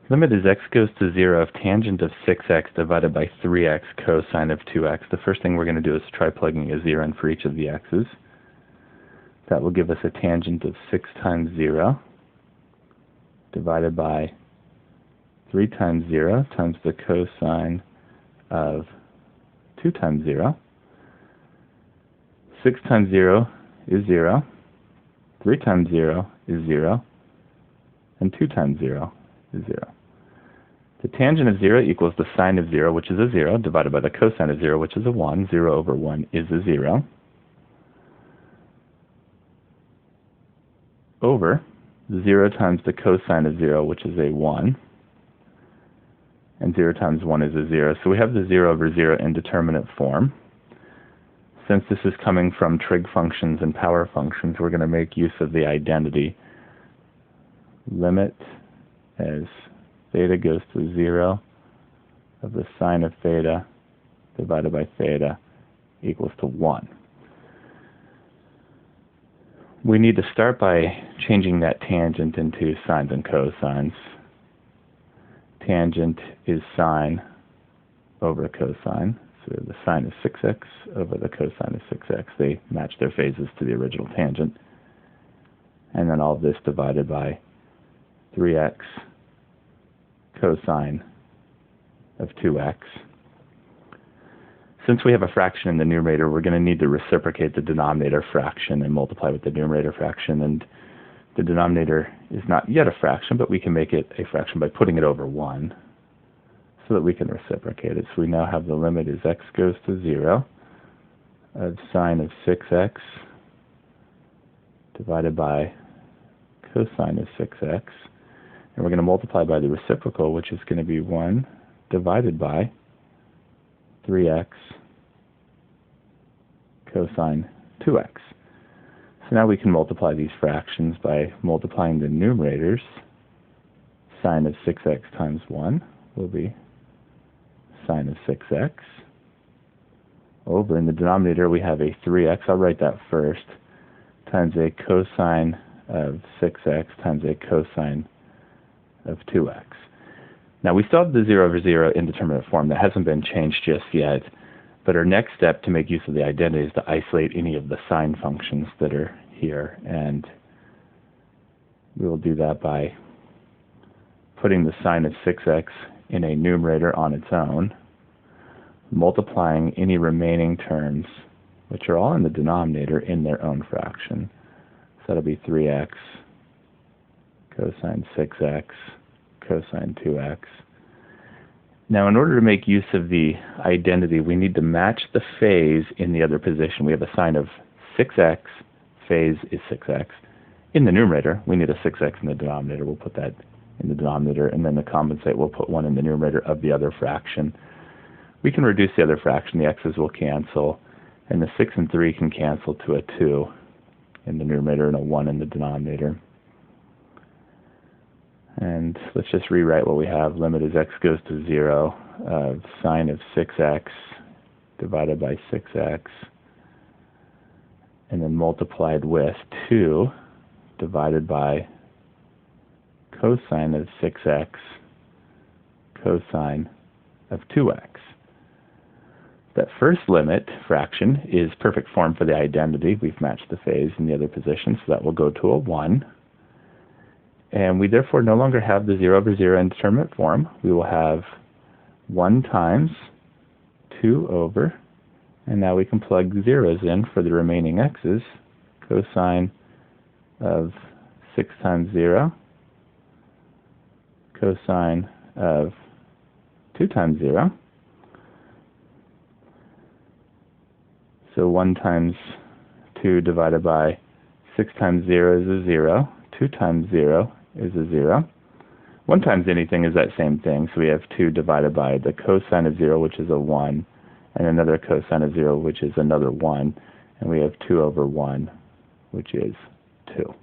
Limit as x goes to 0 of tangent of 6x divided by 3x cosine of 2x. The first thing we're going to do is try plugging a 0 in for each of the x's. That will give us a tangent of 6 times 0 divided by 3 times 0 times the cosine of 2 times 0. 6 times 0 is 0. 3 times 0 is 0. And 2 times 0 is 0. The tangent of 0 equals the sine of 0, which is a 0, divided by the cosine of 0, which is a 1. 0 over 1 is a 0. Over 0 times the cosine of 0, which is a 1. And 0 times 1 is a 0. So we have the 0 over 0 indeterminate form. Since this is coming from trig functions and power functions, we're going to make use of the identity. Limit as theta goes to 0 of the sine of theta divided by theta equals to 1. We need to start by changing that tangent into sines and cosines. Tangent is sine over cosine. So the sine is 6x over the cosine is 6x. They match their phases to the original tangent. And then all of this divided by 3x cosine of 2x. Since we have a fraction in the numerator, we're going to need to reciprocate the denominator fraction and multiply with the numerator fraction. And the denominator is not yet a fraction, but we can make it a fraction by putting it over 1 so that we can reciprocate it. So we now have the limit as x goes to 0 of sine of 6x divided by cosine of 6x. And we're going to multiply by the reciprocal, which is going to be 1 divided by 3x cosine 2x. So now we can multiply these fractions by multiplying the numerators. Sine of 6x times 1 will be sine of 6x. Over in the denominator we have a 3x, I'll write that first, times a cosine of 6x times a cosine of 2x. Now we still have the 0 over 0 indeterminate form. That hasn't been changed just yet. But our next step to make use of the identity is to isolate any of the sine functions that are here. And we will do that by putting the sine of 6x in a numerator on its own, multiplying any remaining terms, which are all in the denominator, in their own fraction. So that'll be 3x cosine 6x cosine 2x. Now, in order to make use of the identity, we need to match the phase in the other position. We have a sine of 6x, phase is 6x. In the numerator, we need a 6x in the denominator. We'll put that in the denominator, and then to compensate, we'll put 1 in the numerator of the other fraction. We can reduce the other fraction. The x's will cancel, and the 6 and 3 can cancel to a 2 in the numerator and a 1 in the denominator. And let's just rewrite what we have. Limit as x goes to 0 of sine of 6x divided by 6x, and then multiplied with 2 divided by cosine of 6x cosine of 2x. That first limit fraction is perfect form for the identity. We've matched the phase in the other position, so that will go to a 1. And we therefore no longer have the 0 over 0 indeterminate form. We will have 1 times 2 over, and now we can plug zeros in for the remaining x's. Cosine of 6 times 0, cosine of 2 times 0. So 1 times 2 divided by 6 times 0 is a 0. 2 times 0 is a 0. 1 times anything is that same thing, so we have 2 divided by the cosine of 0, which is a 1, and another cosine of 0, which is another 1, and we have 2 over 1, which is 2.